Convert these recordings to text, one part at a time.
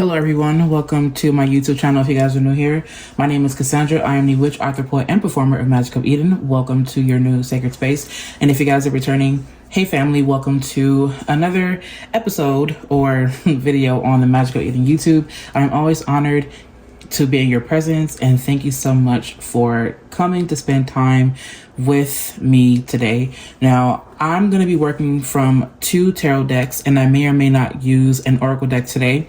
Hello everyone, welcome to my YouTube channel if you guys are new here. My name is KaSandra. I am the witch, author, poet, and performer of Magic of Eden. Welcome to your new sacred space. And if you guys are returning, hey family, welcome to another episode or video on the Magic of Eden YouTube. I am always honored to be in your presence, and thank you so much for coming to spend time with me today. Now, I'm going to be working from 2 tarot decks, and I may or may not use an oracle deck today.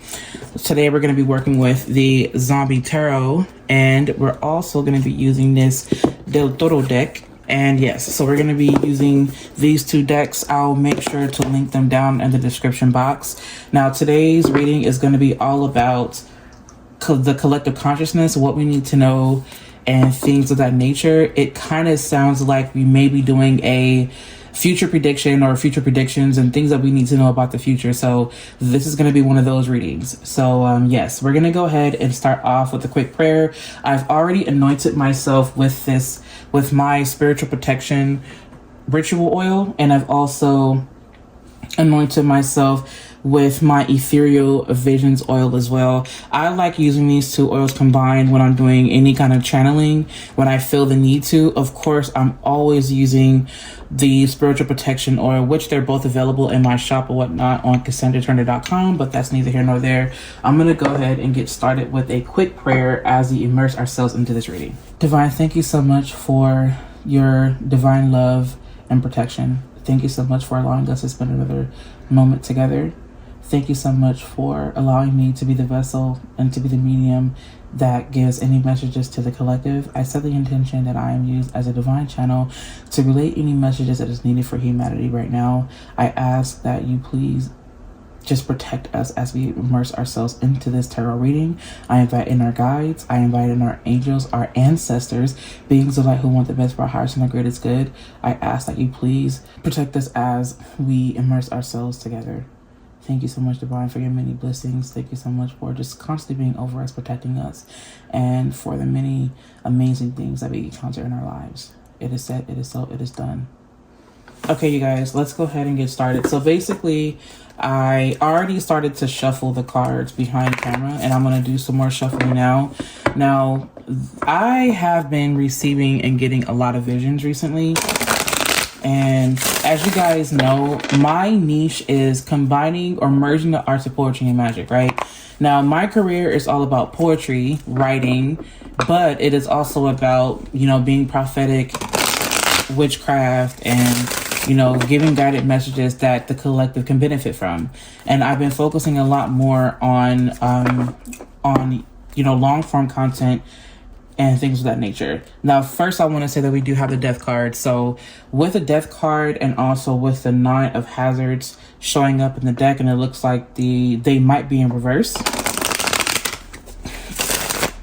Today, we're going to be working with the Zombie Tarot, and we're also going to be using this Del Toro deck. And yes, so we're going to be using these 2 decks. I'll make sure to link them down in the description box. Now, today's reading is going to be all about the collective consciousness, what we need to know, and things of that nature. It kind of sounds like we may be doing a future prediction or future predictions and things that we need to know about the future. So this is going to be one of those readings. So yes, we're going to go ahead and start off with a quick prayer. I've already anointed myself with my spiritual protection ritual oil, and I've also anointed myself with my ethereal visions oil as well. I like using these 2 oils combined when I'm doing any kind of channeling, when I feel the need to. Of course, I'm always using the spiritual protection oil, which they're both available in my shop or whatnot on KaSandraTurner.com, but that's neither here nor there. I'm going to go ahead and get started with a quick prayer as we immerse ourselves into this reading. Divine, thank you so much for your divine love and protection. Thank you so much for allowing us to spend another moment together. Thank you so much for allowing me to be the vessel and to be the medium that gives any messages to the collective. I set the intention that I am used as a divine channel to relay any messages that is needed for humanity right now. I ask that you please just protect us as we immerse ourselves into this tarot reading. I invite in our guides, I invite in our angels, our ancestors, beings of light who want the best for our highest and our greatest good. I ask that you please protect us as we immerse ourselves together. Thank you so much, Divine, for your many blessings. Thank you so much for just constantly being over us, protecting us, and for the many amazing things that we encounter in our lives. It is said, it is so, it is done. Okay, you guys, let's go ahead and get started. So basically, I already started to shuffle the cards behind camera, and I'm going to do some more shuffling now. Now, I have been receiving and getting a lot of visions recently. And as you guys know, my niche is combining or merging the arts of poetry and magic, right? Now, my career is all about poetry, writing, but it is also about, being prophetic, witchcraft, and, giving guided messages that the collective can benefit from. And I've been focusing a lot more on long form content and things of that nature. Now, first, I want to say that we do have the death card. So with the death card and also with the 9 of hazards showing up in the deck, and it looks like they might be in reverse.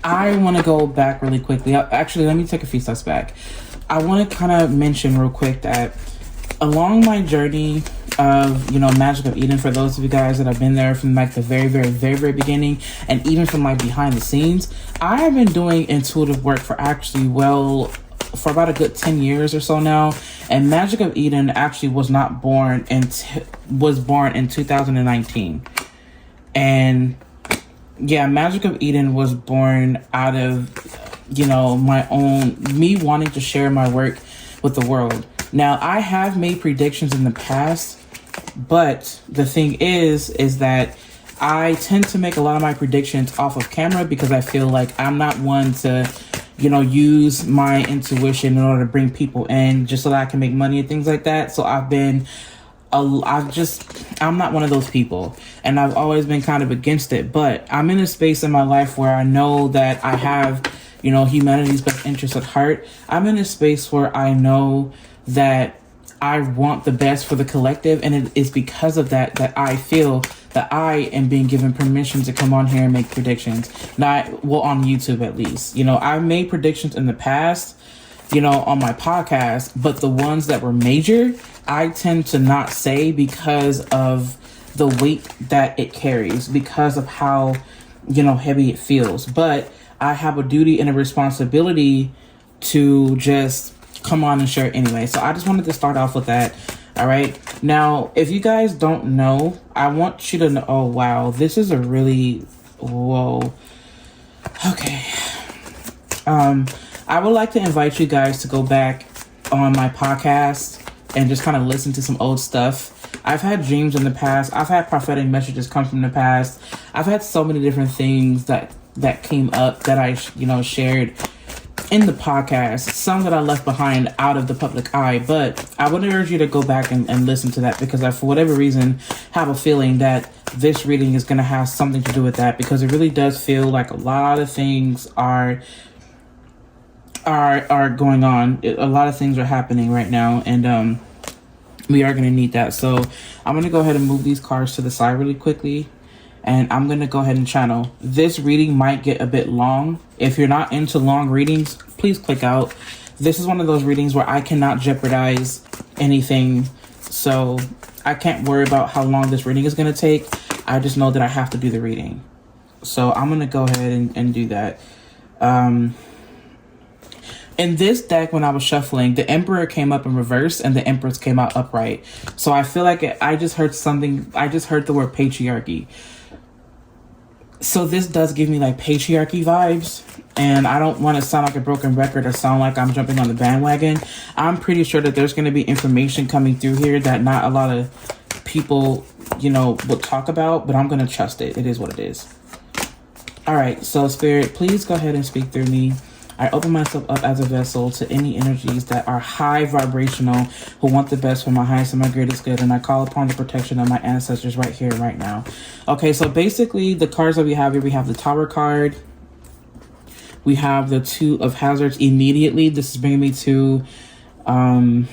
I want to go back really quickly. Actually, let me take a few steps back. I want to kind of mention real quick that along my journey of, Magic of Eden, for those of you guys that have been there from like the very, very, very, very beginning, and even from my behind the scenes, I have been doing intuitive work for for about a good 10 years or so now. And Magic of Eden actually was born in 2019. And yeah, Magic of Eden was born out of, me wanting to share my work with the world. Now, I have made predictions in the past, but the thing is that I tend to make a lot of my predictions off of camera because I feel like I'm not one to, use my intuition in order to bring people in just so that I can make money and things like that. So I'm not one of those people, and I've always been kind of against it. But I'm in a space in my life where I know that I have, humanity's best interest at heart. I'm in a space where I know that I want the best for the collective, and it is because of that I feel that I am being given permission to come on here and make predictions. On YouTube at least. I've made predictions in the past, on my podcast, but the ones that were major, I tend to not say because of the weight that it carries, because of how, heavy it feels. But I have a duty and a responsibility to just come on and share anyway. So I just wanted to start off with that. All right. Now, if you guys don't know, I want you to know, oh, wow, this is a really Whoa. Okay. I would like to invite you guys to go back on my podcast and just kind of listen to some old stuff. I've had dreams in the past. I've had prophetic messages come from the past. I've had so many different things that came up that I, shared in the podcast. Some that I left behind out of the public eye. But I would urge you to go back and listen to that, because I, for whatever reason, have a feeling that this reading is going to have something to do with that, because it really does feel like a lot of things are going on. A lot of things are happening right now, and we are going to need that. So I'm going to go ahead and move these cards to the side really quickly, and I'm going to go ahead and channel. This reading might get a bit long. If you're not into long readings, please click out. This is one of those readings where I cannot jeopardize anything, so I can't worry about how long this reading is going to take. I just know that I have to do the reading. So I'm going to go ahead and do that. In this deck, when I was shuffling, the Emperor came up in reverse and the Empress came out upright. So I feel like I just heard something. I just heard the word patriarchy. So this does give me like patriarchy vibes. And I don't want to sound like a broken record or sound like I'm jumping on the bandwagon. I'm pretty sure that there's going to be information coming through here that not a lot of people, would talk about. But I'm going to trust it. It is what it is. All right. So Spirit, please go ahead and speak through me. I open myself up as a vessel to any energies that are high vibrational, who want the best for my highest and my greatest good. And I call upon the protection of my ancestors right here, right now. Okay, so basically the cards that we have here, we have the Tower card. We have the Two of Hazards immediately. This is bringing me to, I'm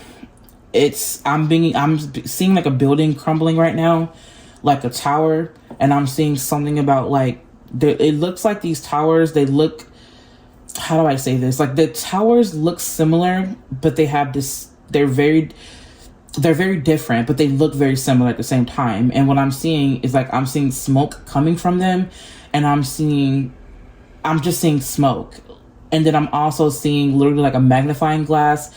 seeing like a building crumbling right now, like a tower. And I'm seeing something about like, it looks like these towers, they look, how do I say this? Like the towers look similar, but they have this, they're very different, but they look very similar at the same time. And what I'm seeing is like, I'm seeing smoke coming from them, and I'm just seeing smoke. And then I'm also seeing literally like a magnifying glass,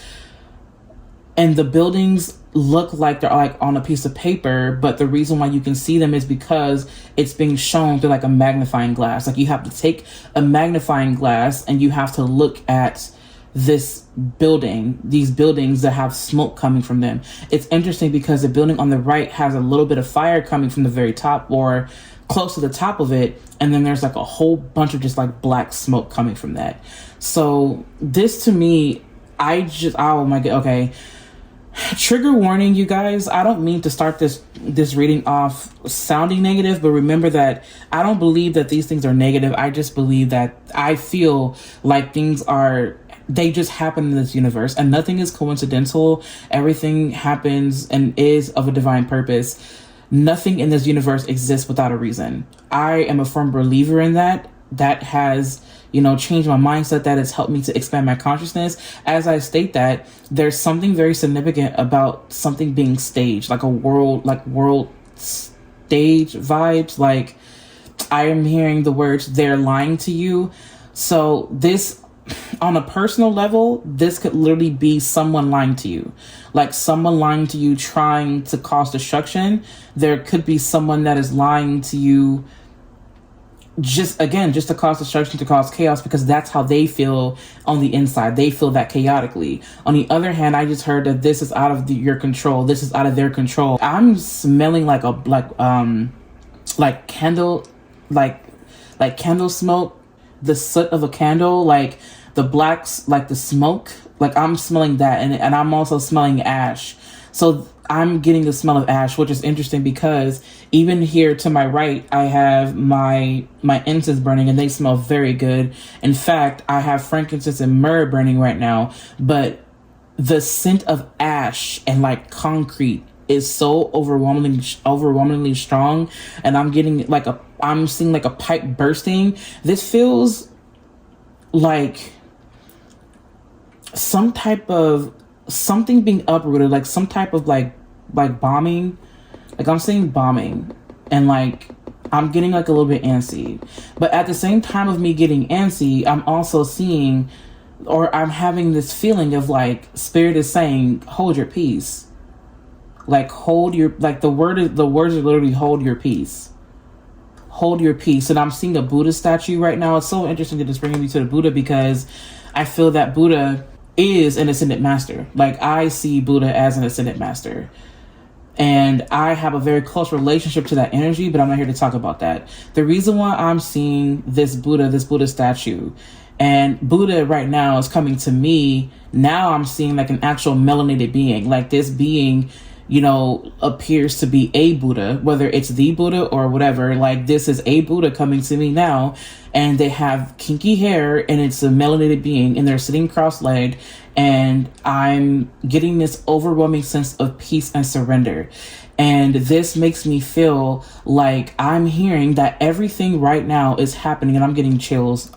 and the buildings look like they're like on a piece of paper, but the reason why you can see them is because it's being shown through like a magnifying glass. Like you have to take a magnifying glass and you have to look at this building, these buildings that have smoke coming from them. It's interesting because the building on the right has a little bit of fire coming from the very top or close to the top of it, and then there's like a whole bunch of just like black smoke coming from that. So this to me, oh my god, okay. Trigger warning, you guys. I don't mean to start this reading off sounding negative, but remember that I don't believe that these things are negative. I just believe that I feel like they just happen in this universe, and nothing is coincidental. Everything happens and is of a divine purpose. Nothing in this universe exists without a reason. I am a firm believer in that. That has changed my mindset. That has helped me to expand my consciousness. As I state that, there's something very significant about something being staged, like world stage vibes. Like I am hearing the words, they're lying to you. So this, on a personal level, this could literally be someone lying to you. Like someone lying to you, trying to cause destruction. There could be someone that is lying to you just to cause destruction, to cause chaos, because that's how they feel on the inside. They feel that chaotically. On the other hand, I just heard that this is out of your control. This is out of their control. I'm smelling like candle smoke, the soot of a candle, like the blacks, like the smoke. Like I'm smelling that, and I'm also smelling ash. So I'm getting the smell of ash, which is interesting because even here to my right, I have my incense burning, and they smell very good. In fact, I have frankincense and myrrh burning right now, but the scent of ash and like concrete is so overwhelmingly strong, and I'm getting I'm seeing like a pipe bursting. This feels like some type of something being uprooted, like some type of like bombing. Like I'm seeing bombing, and like I'm getting like a little bit antsy. But at the same time of me getting antsy, I'm also seeing, or I'm having this feeling of like Spirit is saying, hold your peace. Like hold your, like the words are literally hold your peace. hold your peace. And I'm seeing a Buddha statue right now. It's so interesting that it's bringing me to the Buddha, because I feel that Buddha is an ascended master. Like, I see Buddha as an ascended master. And I have a very close relationship to that energy, but I'm not here to talk about that. The reason why I'm seeing this Buddha statue, and Buddha right now is coming to me, now I'm seeing like an actual melanated being. Like, this being, you know, appears to be a Buddha, whether it's the Buddha or whatever. Like, this is a Buddha coming to me now, and they have kinky hair, and it's a melanated being, and they're sitting cross-legged, and I'm getting this overwhelming sense of peace and surrender. And this makes me feel like I'm hearing that everything right now is happening, and I'm getting chills.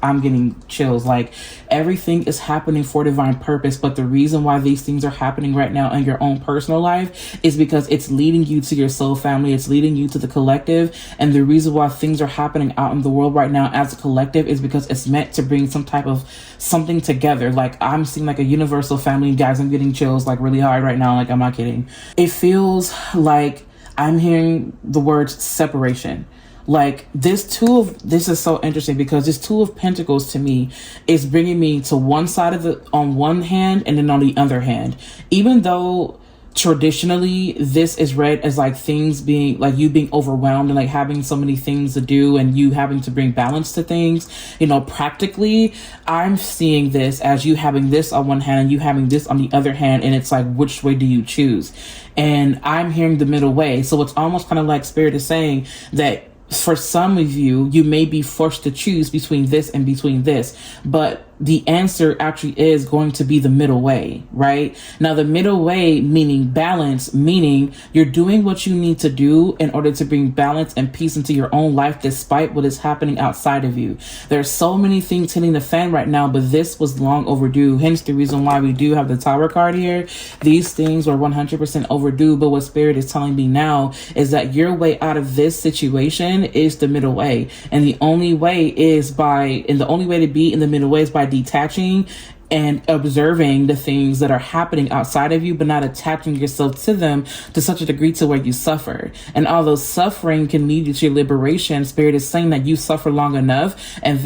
Like, everything is happening for divine purpose. But the reason why these things are happening right now in your own personal life is because it's leading you to your soul family. It's leading you to the collective. And the reason why things are happening out in the world right now as a collective is because it's meant to bring some type of something together. Like, I'm seeing like a universal family. Guys, I'm getting chills like really hard right now. Like, I'm not kidding. It feels like I'm hearing the word separation. Like, this is so interesting, because this Two of Pentacles to me is bringing me to one side of on one hand, and then on the other hand, even though traditionally this is read as like things being like you being overwhelmed and like having so many things to do and you having to bring balance to things, you know, practically I'm seeing this as you having this on one hand and you having this on the other hand, and it's like, which way do you choose? And I'm hearing the middle way. So it's almost kind of like Spirit is saying that for some of you, you may be forced to choose between this and between this, but the answer actually is going to be the middle way, right? Now, the middle way meaning balance, meaning you're doing what you need to do in order to bring balance and peace into your own life, despite what is happening outside of you. There's so many things hitting the fan right now, but this was long overdue. Hence the reason why we do have the Tower card here. These things were 100% overdue, but what Spirit is telling me now is that your way out of this situation is the middle way. And the only way to be in the middle way is by detaching and observing the things that are happening outside of you, but not attaching yourself to them to such a degree to where you suffer. And although suffering can lead you to your liberation, Spirit is saying that you suffer long enough. And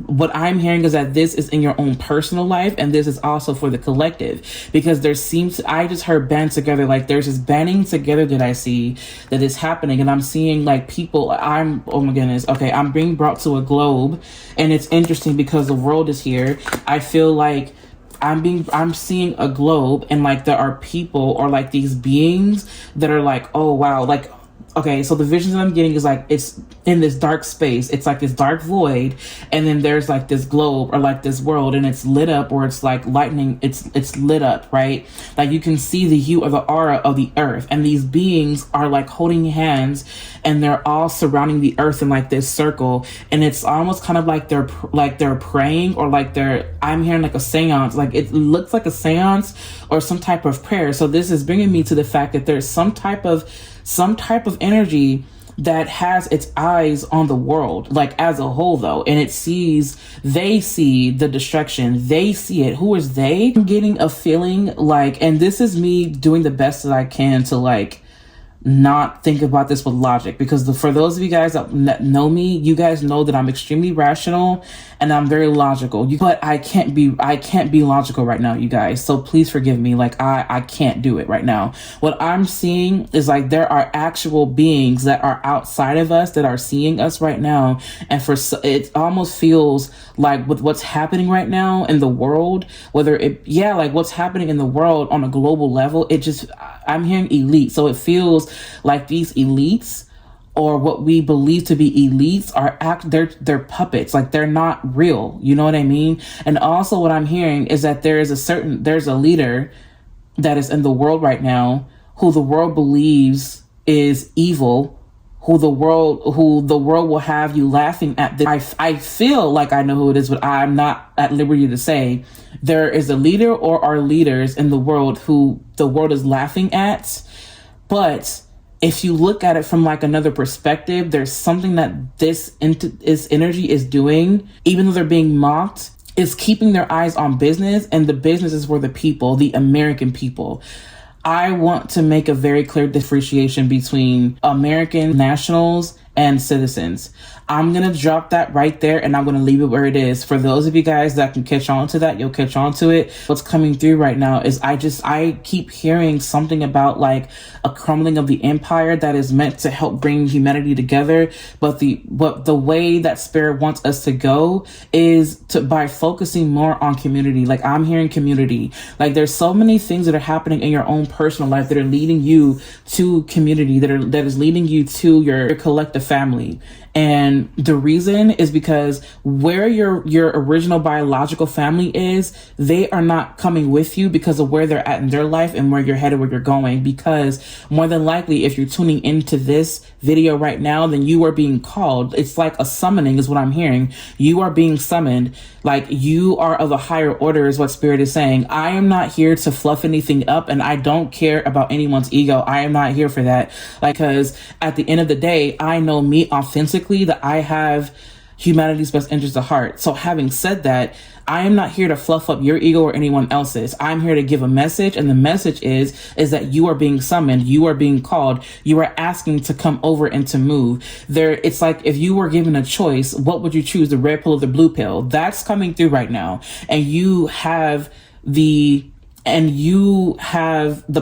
what I'm hearing is that this is in your own personal life, and this is also for the collective, because I just heard band together. Like, there's this banding together that I see that is happening, and I'm seeing like people, oh my goodness. Okay. I'm being brought to a globe, and it's interesting because the world is here. I feel like I'm seeing a globe, and like there are people or like these beings that are like, oh wow, like, okay, so the visions that I'm getting is like, it's in this dark space. It's like this dark void. And then there's like this globe or like this world, and it's lit up, or it's like lightning. It's lit up, right? Like, you can see the hue or the aura of the earth. And these beings are like holding hands, and they're all surrounding the earth in like this circle. And it's almost kind of like they're praying, or like I'm hearing like a seance. Like, it looks like a seance or some type of prayer. So this is bringing me to the fact that there's some type of energy that has its eyes on the world, like as a whole though. And they see the destruction. They see it. Who is they? I'm getting a feeling like, and this is me doing the best that I can to like not think about this with logic, because for those of you guys that know me, you guys know that I'm extremely rational and I'm very logical. But I can't be logical right now, you guys. So please forgive me. Like, I can't do it right now. What I'm seeing is like there are actual beings that are outside of us that are seeing us right now. And it almost feels like with what's happening right now in the world, like what's happening in the world on a global level, I'm hearing elite. So it feels like these elites, or what we believe to be elites, they're puppets. Like, they're not real. You know what I mean? And also what I'm hearing is that there's a leader that is in the world right now who the world believes is evil, who the world will have you laughing at. I feel like I know who it is, but I'm not at liberty to say. There is a leader or are leaders in the world who the world is laughing at. But if you look at it from like another perspective, there's something that this energy is doing, even though they're being mocked, is keeping their eyes on business, and the business is for the people, the American people. I want to make a very clear differentiation between American nationals and citizens. I'm going to drop that right there, and I'm going to leave it where it is. For those of you guys that can catch on to that, you'll catch on to it. What's coming through right now is I keep hearing something about like a crumbling of the empire that is meant to help bring humanity together. But the way that spirit wants us to go is by focusing more on community. Like I'm hearing community. Like there's so many things that are happening in your own personal life that are leading you to community, that is leading you to your collective family. And the reason is because where your original biological family is, they are not coming with you because of where they're at in their life and where you're headed, where you're going. Because more than likely, if you're tuning into this video right now, then you are being called. It's like a summoning is what I'm hearing. You are being summoned. Like you are of a higher order is what spirit is saying. I am not here to fluff anything up, and I don't care about anyone's ego. I am not here for that. Like, because at the end of the day, I know me authentically that I have humanity's best interest at heart. So having said that, I am not here to fluff up your ego or anyone else's. I'm here to give a message, and the message is that you are being summoned, you are being called, you are asking to come over and to move. It's like if you were given a choice, what would you choose, the red pill or the blue pill? That's coming through right now, and you have the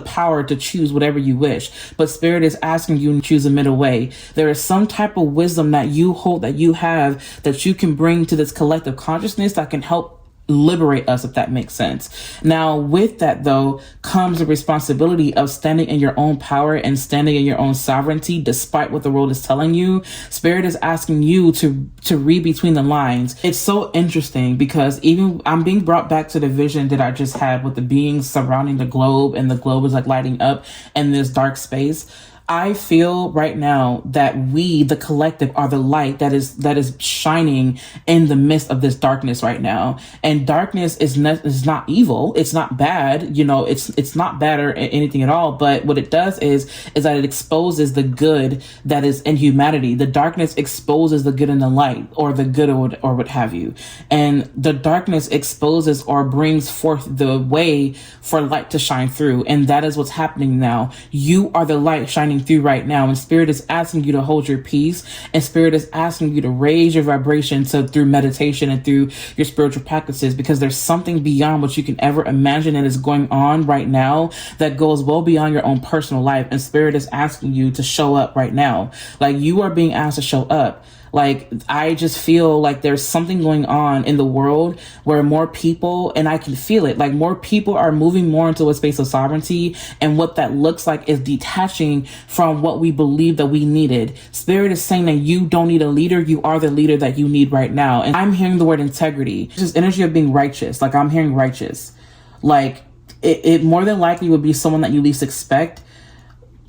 power to choose whatever you wish. But spirit is asking you to choose a middle way. There is some type of wisdom that you hold, that you have, that you can bring to this collective consciousness that can help liberate us, if that makes sense. Now, with that though, comes the responsibility of standing in your own power and standing in your own sovereignty, despite what the world is telling you. Spirit is asking you to read between the lines. It's so interesting because even I'm being brought back to the vision that I just had with the beings surrounding the globe, and the globe is like lighting up in this dark space. I feel right now that we, the collective, are the light that is shining in the midst of this darkness right now. And darkness is not evil. It's not bad. It's not bad or anything at all. But what it does is that it exposes the good that is in humanity. The darkness exposes the good in the light, or the good or what have you. And the darkness exposes or brings forth the way for light to shine through. And that is what's happening now. You are the light shining through right now, and spirit is asking you to hold your peace, and spirit is asking you to raise your vibration through meditation and through your spiritual practices, because there's something beyond what you can ever imagine that is going on right now that goes well beyond your own personal life. And spirit is asking you to show up right now. Like you are being asked to show up. Like, I just feel like there's something going on in the world where more people, and I can feel it, like more people are moving more into a space of sovereignty. And what that looks like is detaching from what we believe that we needed. Spirit is saying that you don't need a leader. You are the leader that you need right now. And I'm hearing the word integrity. It's just energy of being righteous. Like I'm hearing righteous. Like it more than likely would be someone that you least expect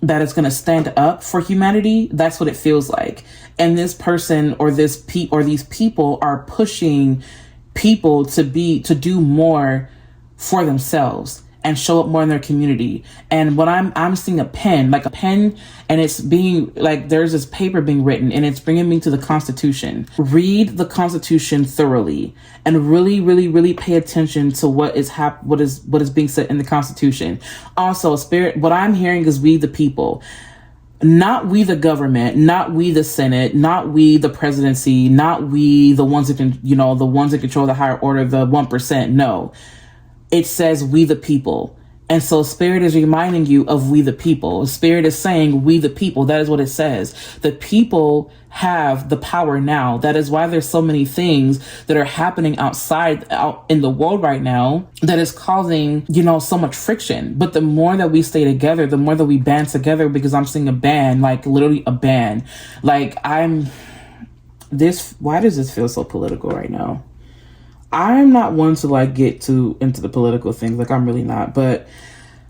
that is going to stand up for humanity. That's what it feels like. And this person or these people are pushing people to do more for themselves and show up more in their community. And what I'm seeing a pen, and it's being like, there's this paper being written, and it's bringing me to the Constitution. Read the Constitution thoroughly and really, really, really pay attention to what is being said in the Constitution. Also, spirit, what I'm hearing is we the people. Not we the government, not we the Senate, not we the presidency, not we the ones that can, the ones that control the higher order, the 1%. No, it says we the people. And so spirit is reminding you of we the people. Spirit is saying we the people. That is what it says. The people have the power now. That is why there's so many things that are happening out in the world right now that is causing, so much friction. But the more that we stay together, the more that we band together, because I'm seeing a band, like literally a band. Like why does this feel so political right now? I'm not one to get into the political things. Like I'm really not, but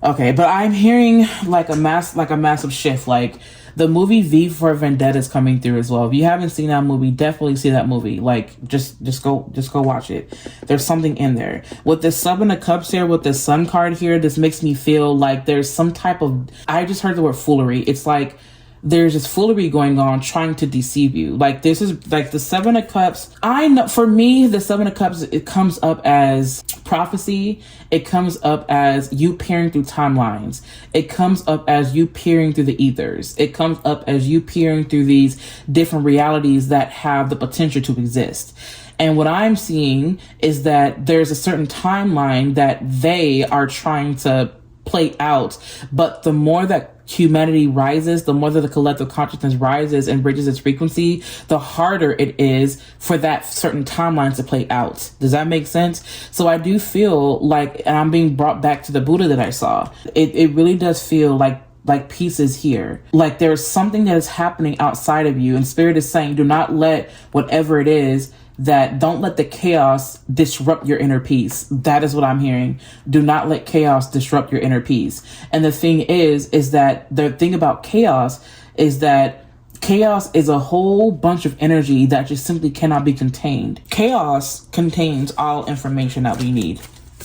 okay. But I'm hearing like a massive shift. Like the movie V for Vendetta is coming through as well. If you haven't seen that movie, definitely see that movie. Like just go watch it. There's something in there. With the Sub and the Cups here, with the Sun card here, this makes me feel like there's some type of, I just heard the word foolery. It's like there's this foolery going on trying to deceive you. Like, this is like the Seven of Cups. I know for me, the Seven of Cups, it comes up as prophecy. It comes up as you peering through timelines. It comes up as you peering through the ethers. It comes up as you peering through these different realities that have the potential to exist. And what I'm seeing is that there's a certain timeline that they are trying to play out. But the more that humanity rises, the more that the collective consciousness rises and bridges its frequency, the harder it is for that certain timeline to play out. Does that make sense? So I do feel like, and I'm being brought back to the Buddha that I saw. It really does feel like peace is here. Like there's something that is happening outside of you, and Spirit is saying, do not let whatever it is, that don't let the chaos disrupt your inner peace. That is what I'm hearing. Do not let chaos disrupt your inner peace. And the thing is that the thing about chaos is that chaos is a whole bunch of energy that just simply cannot be contained. Chaos contains all information that we need.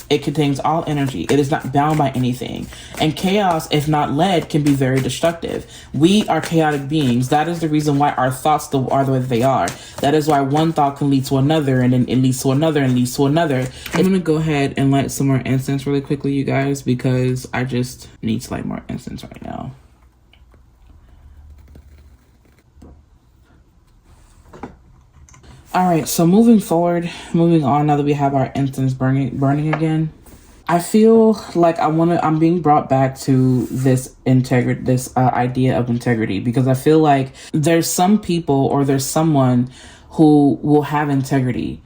It contains all energy. It is not bound by anything. And chaos, if not led, can be very destructive. We are chaotic beings. That is the reason why our thoughts are the way they are. That is why one thought can lead to another, and then it leads to another and leads to another. I'm going to go ahead and light some more incense really quickly, you guys, because I just need to light more incense right now. All right, so moving on, now that we have our incense burning again, I feel like I'm being brought back to this idea of integrity, because I feel like there's some people or there's someone who will have integrity.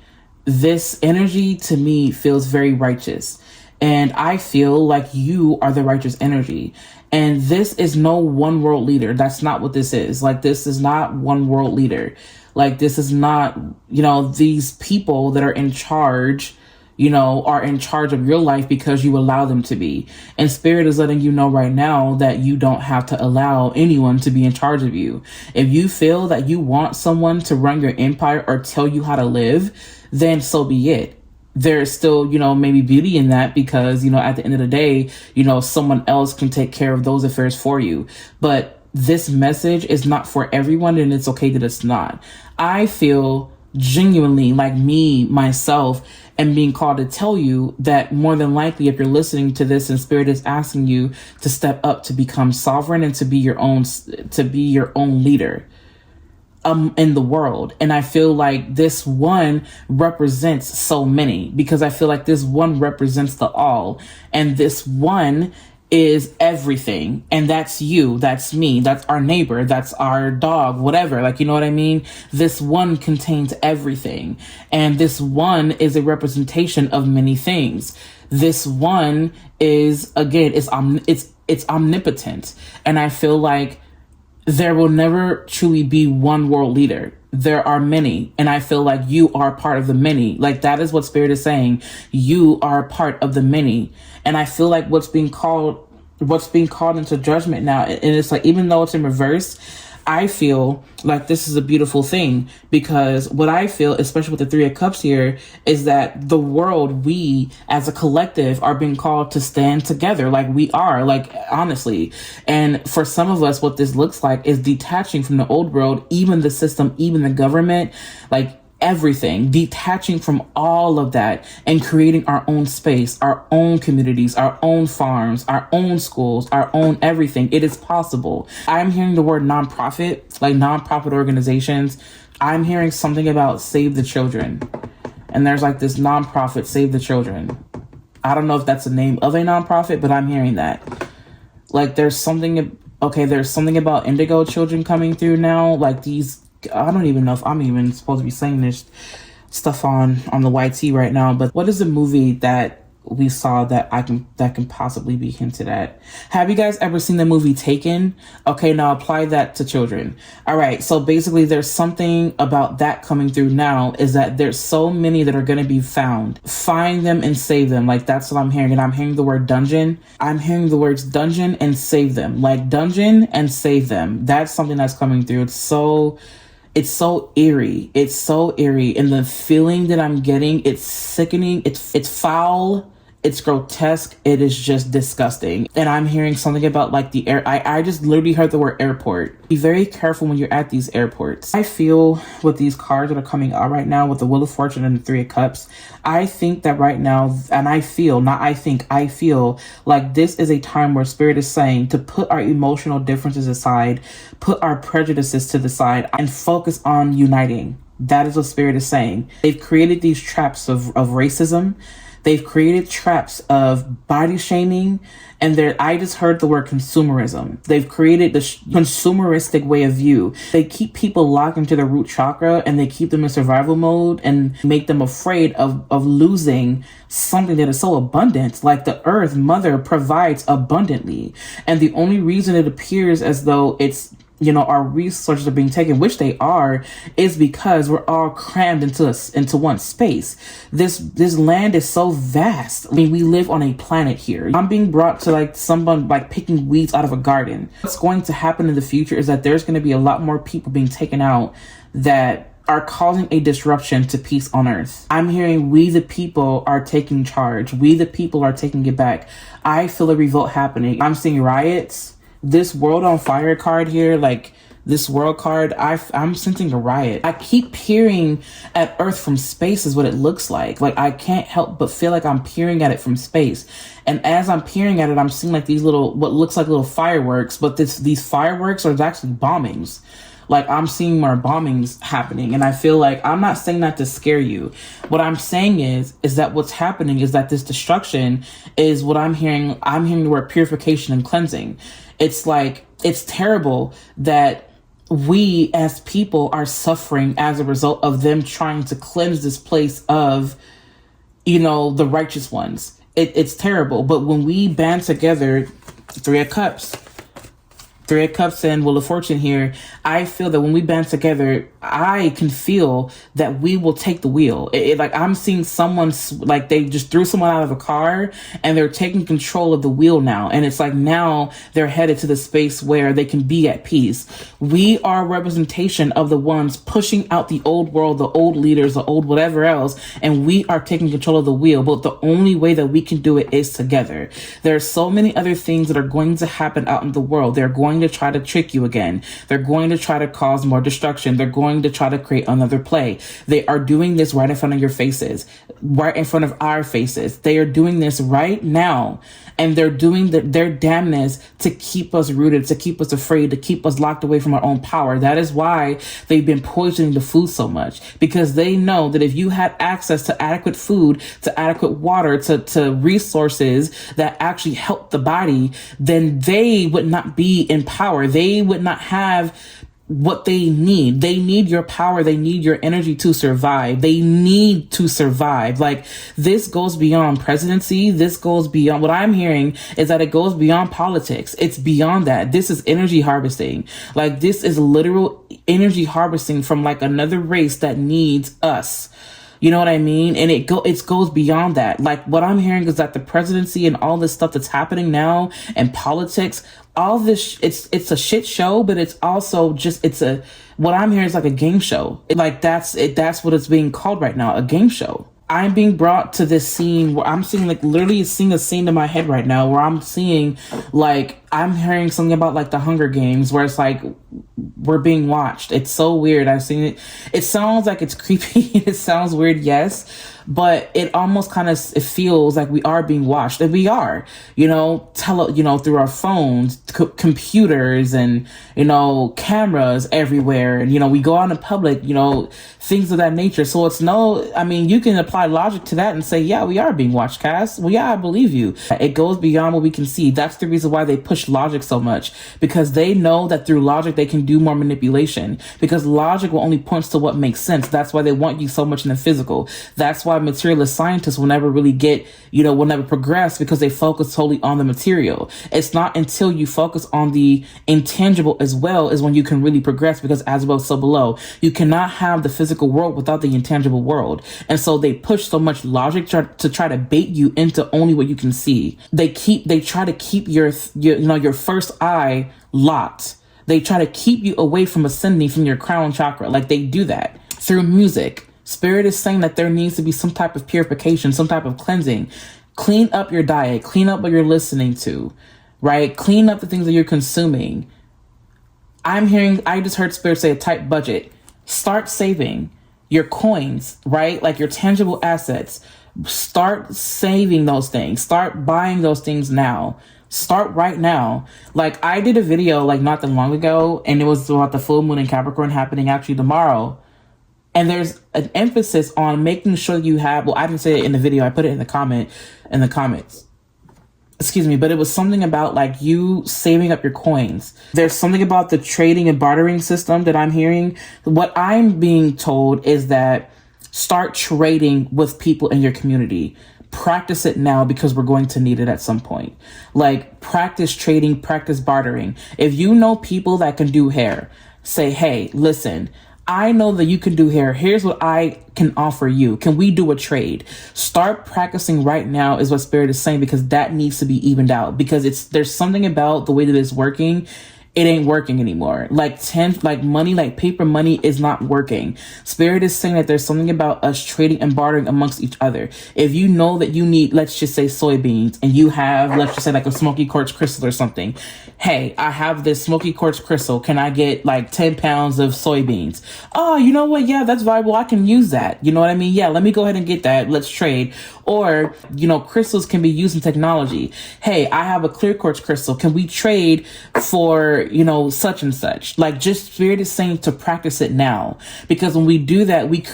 This energy to me feels very righteous, and I feel like you are the righteous energy. And this is no one world leader. That's not what this is. Like, this is not one world leader. Like, this is not, these people that are in charge, are in charge of your life because you allow them to be. And Spirit is letting you know right now that you don't have to allow anyone to be in charge of you. If you feel that you want someone to run your empire or tell you how to live, then so be it. There's still, maybe beauty in that, because, at the end of the day, someone else can take care of those affairs for you. But this message is not for everyone, and it's okay that it's not. I feel genuinely like myself, am being called to tell you that more than likely, if you're listening to this and Spirit is asking you to step up, to become sovereign, and to be your own leader in the world. And I feel like this one represents so many, because I feel like this one represents the all, and this one is everything. And that's you, that's me, that's our neighbor, that's our dog, whatever. Like, you know what I mean? This one contains everything. And this one is a representation of many things. This one is, again, it's omnipotent. And I feel like there will never truly be one world leader. There are many, and I feel like you are part of the many. Like, that is what Spirit is saying. You are part of the many. And I feel like what's being called into judgment now, and it's like, even though it's in reverse, I feel like this is a beautiful thing, because what I feel, especially with the Three of Cups here, is that the world, we as a collective are being called to stand together. Like, we are, like, honestly. And for some of us, what this looks like is detaching from the old world, even the system, even the government, like everything, detaching from all of that and creating our own space, our own communities, our own farms, our own schools, our own everything. It is possible. I'm hearing the word nonprofit, like nonprofit organizations. I'm hearing something about Save the Children. And there's like this nonprofit, Save the Children. I don't know if that's the name of a nonprofit, but I'm hearing that. Like, there's something about indigo children coming through now. Like, these, I don't even know if I'm even supposed to be saying this stuff on the YT right now, but what is the movie that we saw that can possibly be hinted at? Have you guys ever seen the movie Taken? Okay, now apply that to children. All right, so basically there's something about that coming through now, is that there's so many that are going to be found. Find them and save them. Like, that's what I'm hearing. And I'm hearing the word dungeon. I'm hearing the words dungeon and save them. Like, dungeon and save them. That's something that's coming through. It's so eerie. It's so eerie. And the feeling that I'm getting, it's sickening. It's foul. It's grotesque. It is just disgusting. And I'm hearing something about like the air. I just literally heard the word airport. Be very careful when you're at these airports. I feel with these cards that are coming out right now with the Wheel of Fortune and the Three of Cups, I think that right now, and I feel like this is a time where Spirit is saying to put our emotional differences aside, put our prejudices to the side, and focus on uniting. That is what Spirit is saying. They've created these traps of racism. They've created traps of body shaming, and I just heard the word consumerism. They've created this consumeristic way of view. They keep people locked into their root chakra, and they keep them in survival mode and make them afraid of losing something that is so abundant. Like the earth mother provides abundantly. And the only reason it appears as though it's, our resources are being taken, which they are, is because we're all crammed into one space. This land is so vast. I mean, we live on a planet here. I'm being brought to like someone like picking weeds out of a garden. What's going to happen in the future is that there's going to be a lot more people being taken out that are causing a disruption to peace on earth. I'm hearing we the people are taking charge. We the people are taking it back. I feel a revolt happening. I'm seeing riots. This World on Fire card here, like this world card, I'm sensing a riot. I keep peering at Earth from space is what it looks like. Like I can't help but feel like I'm peering at it from space. And as I'm peering at it, I'm seeing like these what looks like little fireworks, but these fireworks are actually bombings. Like I'm seeing more bombings happening. And I feel like I'm not saying that to scare you. What I'm saying is that what's happening is that this destruction is what I'm hearing. I'm hearing the word purification and cleansing. It's like, it's terrible that we as people are suffering as a result of them trying to cleanse this place of, the righteous ones. It's terrible. But when we band together, Three of Cups and Wheel of Fortune here, I feel that when we band together, I can feel that we will take the wheel. Like I'm seeing someone, like they just threw someone out of a car and they're taking control of the wheel now. And it's like now they're headed to the space where they can be at peace. We are a representation of the ones pushing out the old world, the old leaders, the old whatever else. And we are taking control of the wheel. But the only way that we can do it is together. There are so many other things that are going to happen out in the world. They're going to try to trick you again. They're going to try to cause more destruction. They're going to try to create another play. They are doing this right in front of your faces, right in front of our faces. They are doing this right now. And they're doing their damnness to keep us rooted, to keep us afraid, to keep us locked away from our own power. That is why they've been poisoning the food so much, because they know that if you had access to adequate food, to adequate water, to resources that actually help the body, then they would not be in power. They would not have what they need. They need your power. They need your energy to survive. They need to survive. Like this goes beyond presidency. This goes beyond what I'm hearing is that it goes beyond politics. It's beyond that. This is energy harvesting. Like this is literal energy harvesting from like another race that needs us. You know what I mean? And it goes beyond that. Like what I'm hearing is that the presidency and all this stuff that's happening now and politics, all this, it's a shit show, but it's also just, what I'm hearing is like a game show. That's what it's being called right now, a game show. I'm being brought to this scene where I'm seeing like literally seeing a scene in my head right now where I'm seeing like, I'm hearing something about like the Hunger Games where it's like, we're being watched. It's so weird. I've seen it. It sounds like it's creepy. It sounds weird. Yes. But it almost it feels like we are being watched, and we are, through our phones, computers and, cameras everywhere. And, we go out in public, things of that nature. So you can apply logic to that and say, yeah, we are being watched, Cass. Well, yeah, I believe you. It goes beyond what we can see. That's the reason why they push logic so much, because they know that through logic, they can do more manipulation, because logic will only point to what makes sense. That's why they want you so much in the physical. That's why materialist scientists will never really will never progress, because they focus totally on the material. It's not until you focus on the intangible as well is when you can really progress, because as above, so below. You cannot have the physical world without the intangible world. And so they push so much logic to try to bait you into only what you can see. They try to keep your first eye locked. They try to keep you away from ascending from your crown chakra. Like they do that through music. Spirit is saying that there needs to be some type of purification, some type of cleansing. Clean up your diet, clean up what you're listening to, right? Clean up the things that you're consuming. I just heard Spirit say a tight budget. Start saving your coins, right? Like your tangible assets. Start saving those things. Start buying those things now. Start right now. Like I did a video like not that long ago, and it was about the full moon in Capricorn happening actually tomorrow. And there's an emphasis on making sure you have, well, I didn't say it in the video. I put it in the comments. Excuse me, but it was something about like you saving up your coins. There's something about the trading and bartering system that I'm hearing. What I'm being told is that start trading with people in your community. Practice it now because we're going to need it at some point. Like practice trading, practice bartering. If you know people that can do hair, say, hey, listen, I know that you can do hair. Here's what I can offer you. Can we do a trade? Start practicing right now is what Spirit is saying, because that needs to be evened out, because there's something about the way that it's working. It ain't working anymore. Like money, like paper money is not working. Spirit is saying that there's something about us trading and bartering amongst each other. If you know that you need, let's just say soybeans, and you have, let's just say like a smoky quartz crystal or something. Hey, I have this smoky quartz crystal. Can I get like 10 pounds of soybeans? Oh, you know what? Yeah, that's viable. I can use that. You know what I mean? Yeah, let me go ahead and get that. Let's trade. Or, crystals can be used in technology. Hey, I have a clear quartz crystal. Can we trade for, such and such? Like, just Spirit is saying to practice it now. Because when we do that, we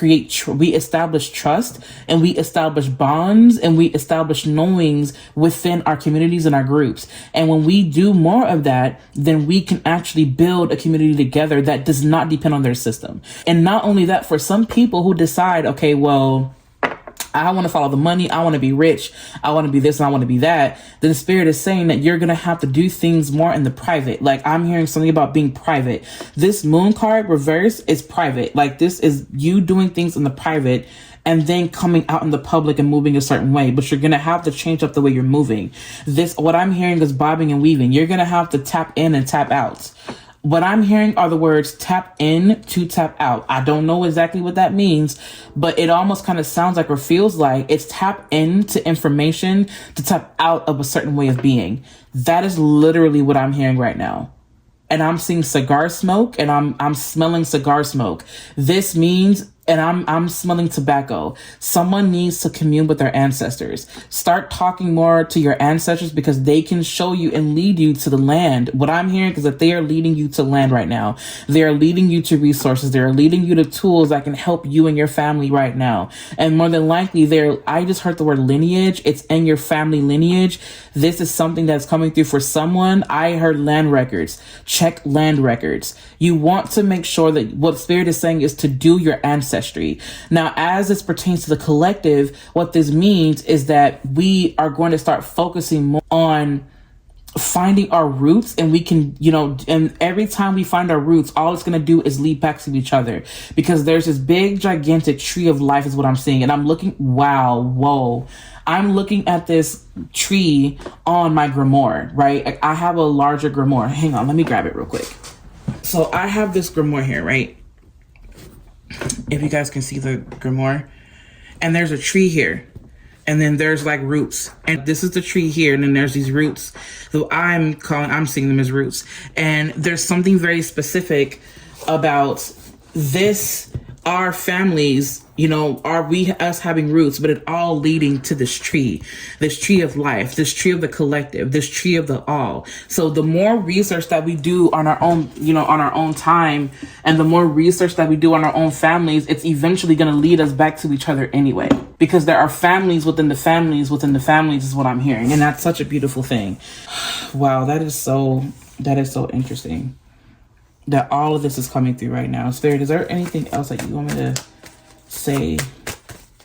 we establish trust, and we establish bonds, and we establish knowings within our communities and our groups. And when we do more of that, then we can actually build a community together that does not depend on their system. And not only that, for some people who decide, okay, well, I want to follow the money. I want to be rich. I want to be this and I want to be that. Then Spirit is saying that you're going to have to do things more in the private. Like I'm hearing something about being private. This moon card reverse is private. Like this is you doing things in the private and then coming out in the public and moving a certain way. But you're going to have to change up the way you're moving. What I'm hearing is bobbing and weaving. You're going to have to tap in and tap out. What I'm hearing are the words tap in to tap out. I don't know exactly what that means, but it almost kind of sounds like or feels like it's tap into information to tap out of a certain way of being. That is literally what I'm hearing right now. And I'm seeing cigar smoke, and I'm smelling cigar smoke. This means, and I'm smelling tobacco. Someone needs to commune with their ancestors. Start talking more to your ancestors, because they can show you and lead you to the land. What I'm hearing is that they are leading you to land right now. They are leading you to resources. They are leading you to tools that can help you and your family right now. And more than likely, I just heard the word lineage. It's in your family lineage. This is something that's coming through for someone. I heard land records. Check land records. You want to make sure that what Spirit is saying is to do your ancestry. Now, as this pertains to the collective, what this means is that we are going to start focusing more on finding our roots, and we can, and every time we find our roots, all it's going to do is lead back to each other, because there's this big, gigantic tree of life is what I'm seeing. And I'm looking, I'm looking at this tree on my grimoire, right? I have a larger grimoire. Hang on, let me grab it real quick. So I have this grimoire here, right? If you guys can see the grimoire, and there's a tree here. And then there's like roots, and this is the tree here. And then there's these roots, so I'm seeing them as roots. And there's something very specific about this, our families, us having roots, but it all leading to this tree of life, this tree of the collective, this tree of the all. So the more research that we do on our own, on our own time, and the more research that we do on our own families, it's eventually going to lead us back to each other anyway, because there are families within the families within the families is what I'm hearing. And that's such a beautiful thing. Wow. That is so interesting that all of this is coming through right now. Spirit, is there anything else that you want me to say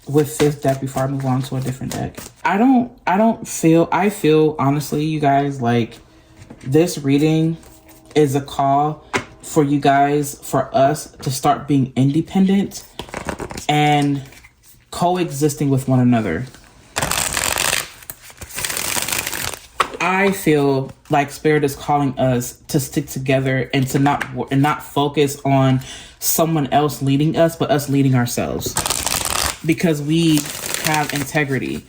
with this deck before I move on to a different deck? I feel honestly, you guys, like this reading is a call for you guys, for us to start being independent and coexisting with one another. I feel like Spirit is calling us to stick together and to not focus on someone else leading us, but us leading ourselves, because we have integrity.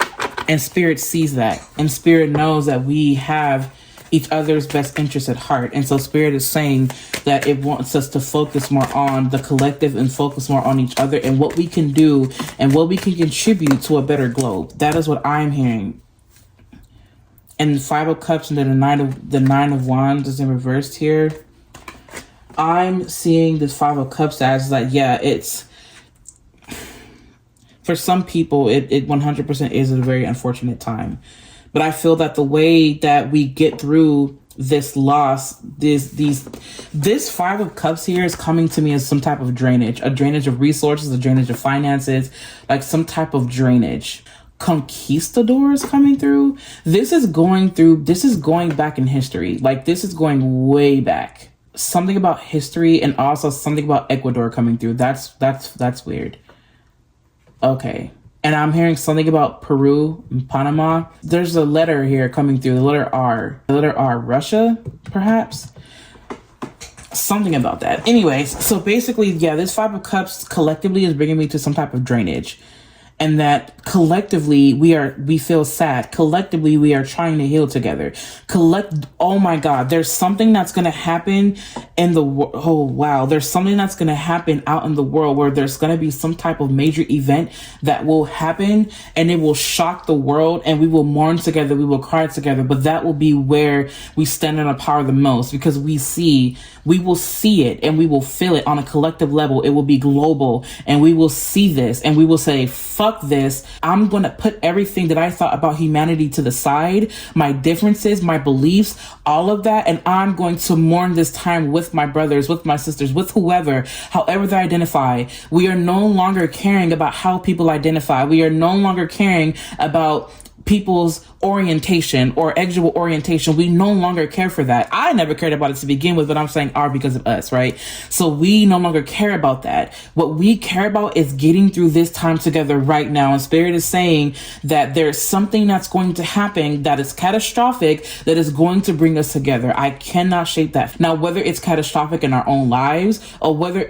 And Spirit sees that. And Spirit knows that we have each other's best interest at heart. And so Spirit is saying that it wants us to focus more on the collective and focus more on each other and what we can do and what we can contribute to a better globe. That is what I'm hearing. And the Five of Cups and then the Nine of Wands is in reverse here. I'm seeing this Five of Cups as like, yeah, it's, for some people, it 100% is a very unfortunate time. But I feel that the way that we get through this loss, this Five of Cups here is coming to me as some type of drainage, a drainage of resources, a drainage of finances, like some type of drainage. Conquistadors coming through. This is going back in history. Like this is going way back. Something about history and also something about Ecuador coming through. That's weird. Okay. And I'm hearing something about Peru and Panama. There's a letter here coming through, the letter R. The letter R, Russia, perhaps? Something about that. Anyways, so basically, yeah, this Five of Cups collectively is bringing me to some type of drainage. And that collectively we feel sad. Collectively, we are trying to heal together. Oh my God, there's something that's going to happen in the world. Oh wow, there's something that's going to happen out in the world where there's going to be some type of major event that will happen and it will shock the world and we will mourn together. We will cry together, but that will be where we stand in our power the most because we will see it and we will feel it on a collective level. It will be global and we will see this and we will say, fuck this. I'm going to put everything that I thought about humanity to the side, my differences, my beliefs, all of that. And I'm going to mourn this time with my brothers, with my sisters, with whoever, however they identify. We are no longer caring about how people identify. We are no longer caring about people's orientation or sexual orientation. We no longer care for that. I never cared about it to begin with, but I'm saying are because of us, right? So we no longer care about that. What we care about is getting through this time together right now. And Spirit is saying that there's something that's going to happen that is catastrophic that is going to bring us together. I cannot shape that. Now, whether it's catastrophic in our own lives or whether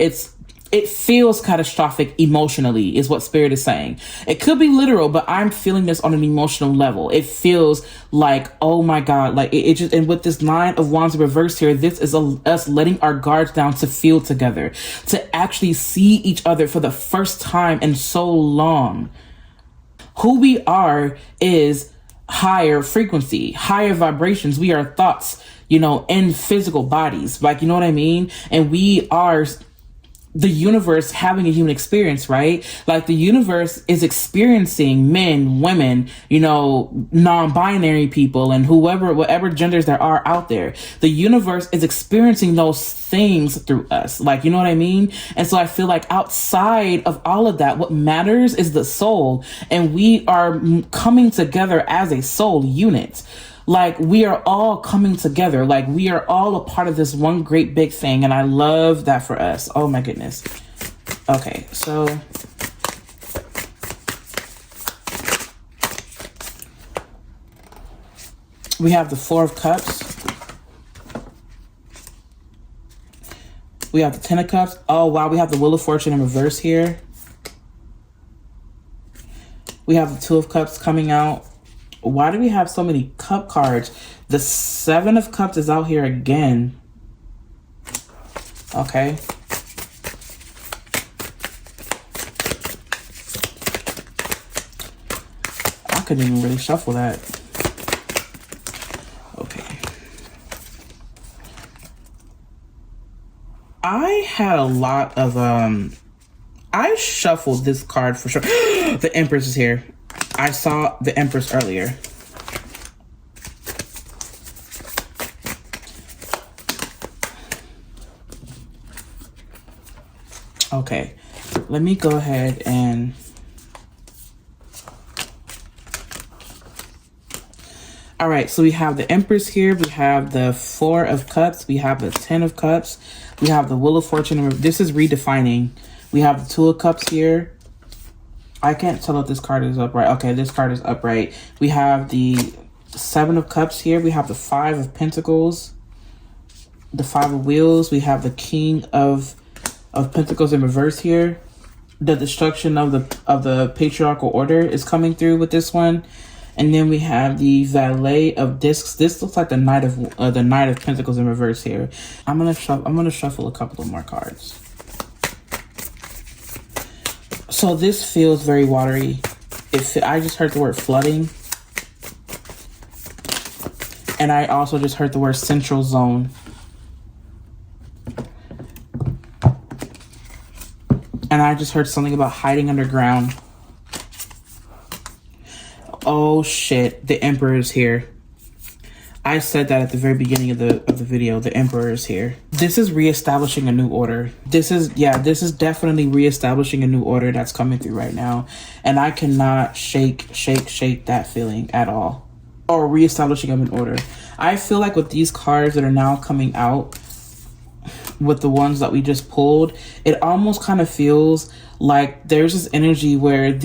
it feels catastrophic emotionally is what Spirit is saying. It could be literal, but I'm feeling this on an emotional level. It feels like, oh my God, like it just, and with this Nine of Wands reversed here, this is us letting our guards down to feel together, to actually see each other for the first time in so long. Who we are is higher frequency, higher vibrations. We are thoughts, in physical bodies, like, you know what I mean? And we are the universe having a human experience, right? Like the universe is experiencing men, women, non-binary people and whatever genders there are out there. The universe is experiencing those things through us. Like, you know what I mean? And so I feel like outside of all of that, what matters is the soul. And we are coming together as a soul unit. Like we are all coming together. Like we are all a part of this one great big thing. And I love that for us. Oh my goodness. Okay. So we have the Four of Cups. We have the Ten of Cups. Oh wow. We have the Wheel of Fortune in reverse here. We have the Two of Cups coming out. Why do we have so many cup cards? The Seven of Cups is out here again. Okay. I couldn't even really shuffle that. Okay. I had a lot of, I shuffled this card for sure. The Empress is here. I saw the Empress earlier. Okay, let me go ahead and all right, so we have the Empress here, we have the Four of Cups, we have the Ten of Cups, we have the Wheel of Fortune. This is redefining. We have the Two of Cups here. I can't tell if this card is upright. Okay, this card is upright. We have the Seven of Cups here. We have the Five of Pentacles, the Five of Wheels. We have the King of Pentacles in reverse here. The destruction of the patriarchal order is coming through with this one. And then we have the Valet of Discs. This looks like the Knight of Pentacles in reverse here. I'm gonna shuffle a couple of more cards. So this feels very watery. I just heard the word flooding. And I also just heard the word central zone. And I just heard something about hiding underground. Oh shit, the Emperor is here. I said that at the very beginning of the video. The Emperor is here. This is reestablishing a new order. This is definitely reestablishing a new order that's coming through right now. And I cannot shake that feeling at all. Or reestablishing of an order. I feel like with these cards that are now coming out, with the ones that we just pulled, it almost kind of feels like there's this energy where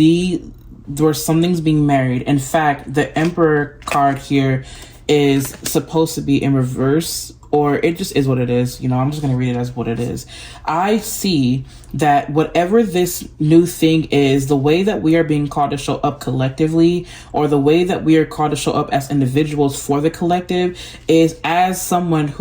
something's being married. In fact, the Emperor card here is supposed to be in reverse, or it just is what it is. You know, I'm just going to read it as what it is. I see that whatever this new thing is, the way that we are being called to show up collectively, or the way that we are called to show up as individuals for the collective, is as someone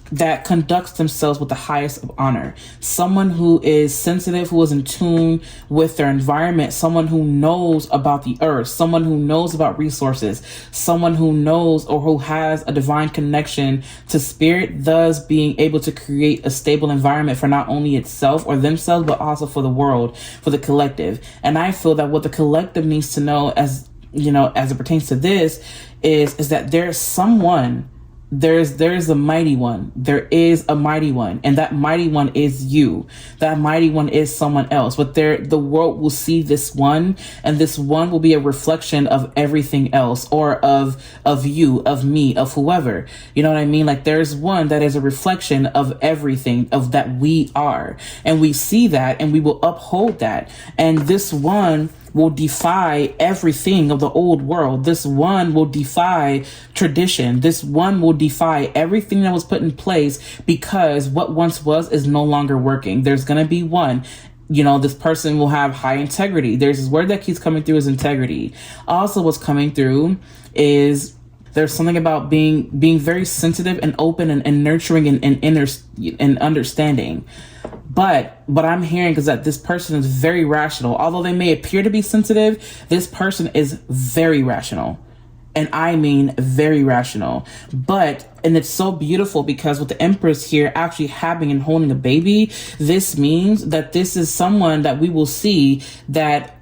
that conducts themselves with the highest of honor. Someone who is sensitive, who is in tune with their environment, someone who knows about the earth, someone who knows about resources, someone who knows or who has a divine connection to spirit, thus being able to create a stable environment for not only itself or themselves, but also for the world, for the collective. And I feel that what the collective needs to know, as you know, as it pertains to this, is that there's someone. There's a mighty one. There is a mighty one, and that mighty one is you. That mighty one is someone else. But the world will see this one, and this one will be a reflection of everything else, or of you, of me, of whoever. You know what I mean? Like there's one that is a reflection of everything of that we are, and we see that, and we will uphold that. And this one will defy everything of the old world. This one will defy tradition. This one will defy everything that was put in place, because what once was is no longer working. There's going to be one. You know, this person will have high integrity. There's this word that keeps coming through is integrity. Also, what's coming through is there's something about being very sensitive and open and nurturing and understanding. But what I'm hearing is that this person is very rational. Although they may appear to be sensitive, this person is very rational. And I mean very rational. And it's so beautiful because with the Empress here actually having and holding a baby, this means that this is someone that we will see that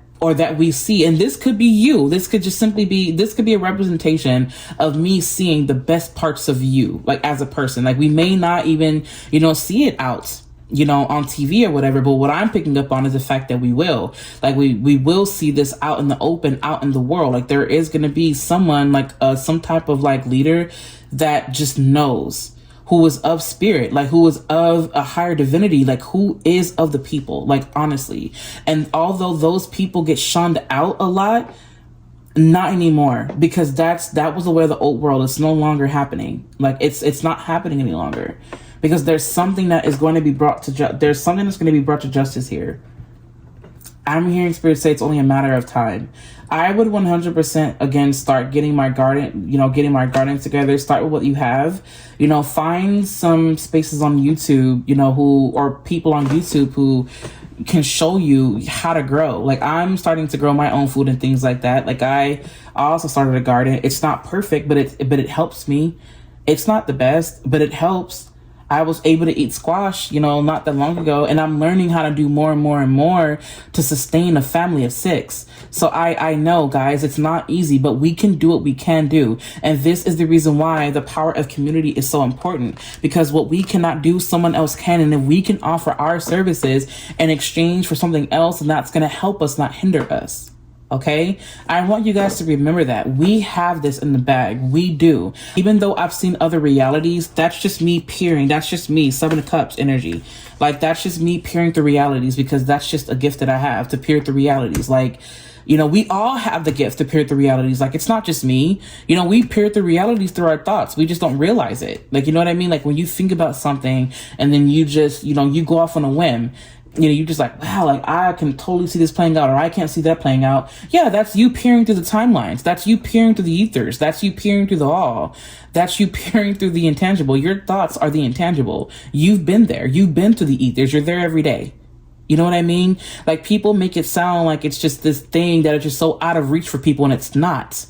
we see. And this could be you. This could just simply be, this could be a representation of me seeing the best parts of you, like as a person. Like we may not even, see it out, on TV or whatever. But what I'm picking up on is the fact that we will will see this out in the open, out in the world. Like there is going to be someone like some type of like leader that just knows, who is of spirit, like who is of a higher divinity, like who is of the people, like honestly. And although those people get shunned out a lot, not anymore, because that was the way of the old world. It's no longer happening. Like it's not happening any longer, because there's something that is going to be brought to there's something that's going to be brought to justice here. I'm hearing spirit say it's only a matter of time. I would 100% again start getting my garden together. Start with what you have. Find some spaces on YouTube, or people on YouTube who can show you how to grow. Like I'm starting to grow my own food and things like that. Like I also started a garden. It's not perfect, but it helps me. It's not the best, but it helps. I was able to eat squash, not that long ago, and I'm learning how to do more and more and more to sustain a family of 6. So I know, guys, it's not easy, but we can do what we can do. And this is the reason why the power of community is so important, because what we cannot do, someone else can. And if we can offer our services in exchange for something else, and that's going to help us, not hinder us. Okay, I want you guys to remember that we have this in the bag. We do. Even though I've seen other realities, that's just me peering. That's just me, 7 of Cups energy. Like that's just me peering through realities, because that's just a gift that I have, to peer through realities. Like, we all have the gift to peer through realities. Like it's not just me. We peer through realities through our thoughts. We just don't realize it. Like, you know what I mean? Like when you think about something and then you just, you go off on a whim. you're just like, wow, like I can totally see this playing out, or I can't see that playing out. Yeah, that's you peering through the timelines. That's you peering through the ethers. That's you peering through the all. That's you peering through the intangible. Your thoughts are the intangible. You've been there. You've been through the ethers. You're there every day. You know what I mean? Like, people make it sound like it's just this thing that is just so out of reach for people, and it's not.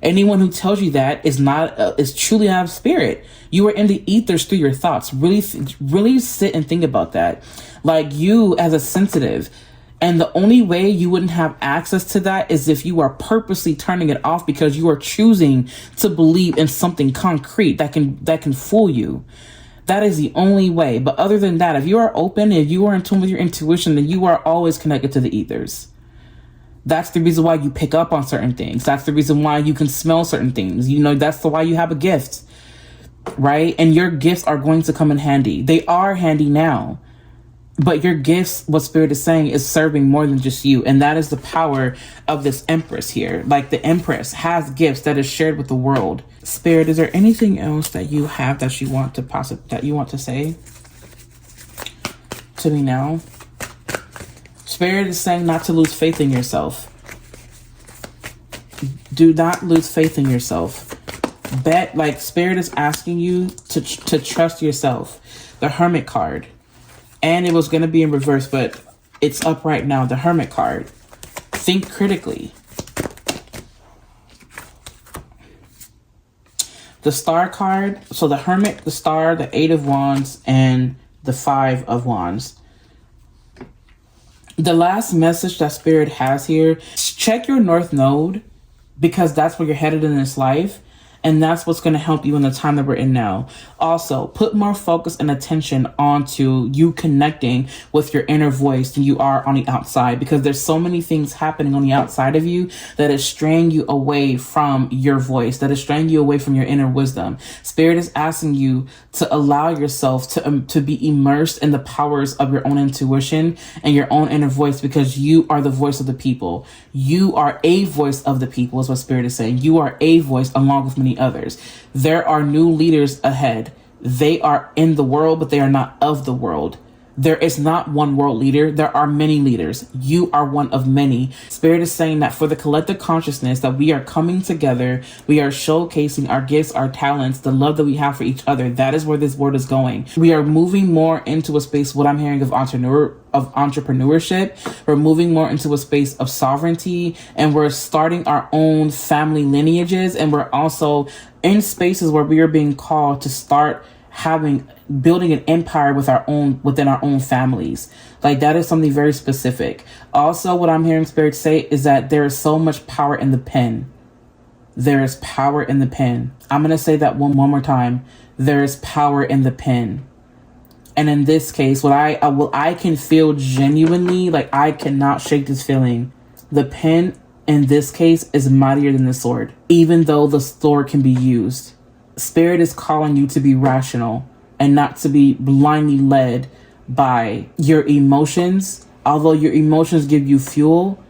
Anyone who tells you that is truly out of spirit. You are in the ethers through your thoughts. Really sit and think about that. Like, you as a sensitive, and the only way you wouldn't have access to that is if you are purposely turning it off, because you are choosing to believe in something concrete that can fool you. That is the only way. But other than that, if you are open, if you are in tune with your intuition, then you are always connected to the ethers. That's the reason why you pick up on certain things. That's the reason why you can smell certain things. That's why you have a gift, right? And your gifts are going to come in handy. They are handy now. But your gifts, what Spirit is saying, is serving more than just you. And that is the power of this Empress here. Like, the Empress has gifts that is shared with the world. Spirit, is there anything else that you have that you want to say to me now? Spirit is saying not to lose faith in yourself. Do not lose faith in yourself. Spirit is asking you to trust yourself. The Hermit card. And it was going to be in reverse, but it's up right now. The Hermit card. Think critically. The Star card. So the Hermit, the Star, the 8 of Wands, and the 5 of Wands. The last message that Spirit has here, check your North Node, because that's where you're headed in this life. And that's what's going to help you in the time that we're in now. Also, put more focus and attention onto you connecting with your inner voice than you are on the outside, because there's so many things happening on the outside of you that is straying you away from your voice, that is straying you away from your inner wisdom. Spirit is asking you to allow yourself to be immersed in the powers of your own intuition and your own inner voice, because you are the voice of the people. You are a voice of the people, is what Spirit is saying. You are a voice along with many others. There are new leaders ahead. They are in the world, but they are not of the world. There is not one world leader. There are many leaders. You are one of many. Spirit is saying that for the collective consciousness, that we are coming together. We are showcasing our gifts, our talents, the love that we have for each other. That is where this world is going. We are moving more into a space, what I'm hearing, of entrepreneurship. We're moving more into a space of sovereignty, and we're starting our own family lineages. And we're also in spaces where we are being called to start building an empire within our own families. Like, that is something very specific. Also, what I'm hearing Spirit say is that there is so much power in the pen. There is power in the pen. I'm going to say that one more time. There is power in the pen. And in this case, what I can feel genuinely, like, I cannot shake this feeling. The pen in this case is mightier than the sword, even though the sword can be used. Spirit is calling you to be rational and not to be blindly led by your emotions. Although your emotions give you fuel,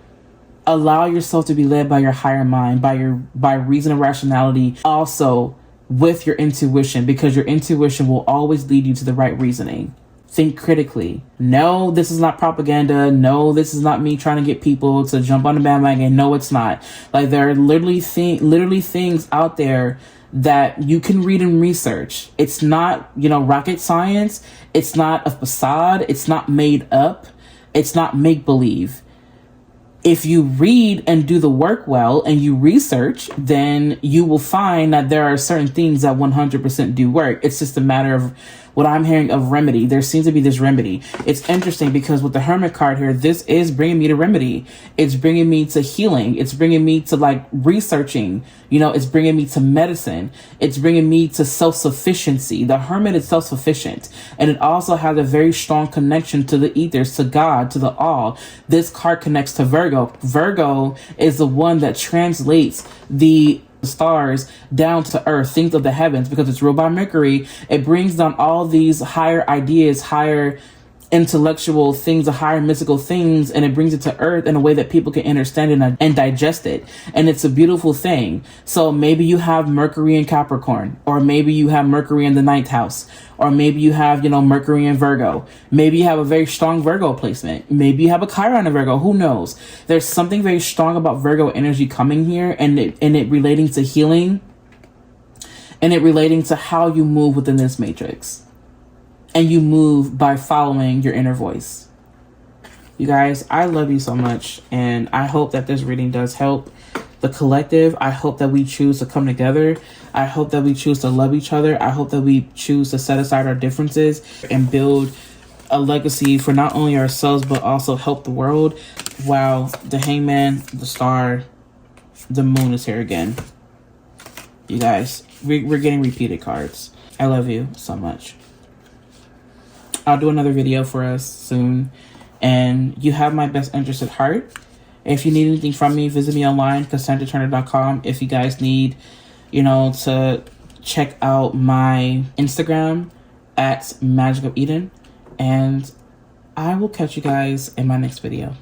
allow yourself to be led by your higher mind, by reason and rationality, also with your intuition, because your intuition will always lead you to the right reasoning. Think critically. No, this is not propaganda. No, this is not me trying to get people to jump on the bandwagon. No, it's not. Like, there are literally things out there that you can read and research. It's not, rocket science. It's not a facade. It's not made up. It's not make-believe. If you read and do the work well and you research, then you will find that there are certain things that 100% do work. It's just a matter of what I'm hearing of remedy. There seems to be this remedy. It's interesting because with the Hermit card here, this is bringing me to remedy. It's bringing me to healing. It's bringing me to researching. It's bringing me to medicine. It's bringing me to self-sufficiency. The Hermit is self-sufficient. And it also has a very strong connection to the ethers, to God, to the all. This card connects to Virgo. Virgo is the one that translates the stars down to earth, things of the heavens, because it's ruled by Mercury. It brings down all these higher ideas, higher intellectual things, the higher mystical things, and it brings it to earth in a way that people can understand it and digest it. And it's a beautiful thing. So maybe you have Mercury in Capricorn, or maybe you have Mercury in the ninth house, or maybe you have, you know, Mercury in Virgo. Maybe you have a very strong Virgo placement. Maybe you have a Chiron in Virgo. Who knows? There's something very strong about Virgo energy coming here, and it relating to healing, and it relating to how you move within this matrix. And you move by following your inner voice. You guys, I love you so much. And I hope that this reading does help the collective. I hope that we choose to come together. I hope that we choose to love each other. I hope that we choose to set aside our differences and build a legacy for not only ourselves, but also help the world. Wow, the Hangman, the Star, the Moon is here again. You guys, we're getting repeated cards. I love you so much. I'll do another video for us soon. And you have my best interest at heart. If you need anything from me, visit me online, KaSandraTurner.com. If you guys need, you know, to check out my Instagram at Magic of Eden. And I will catch you guys in my next video.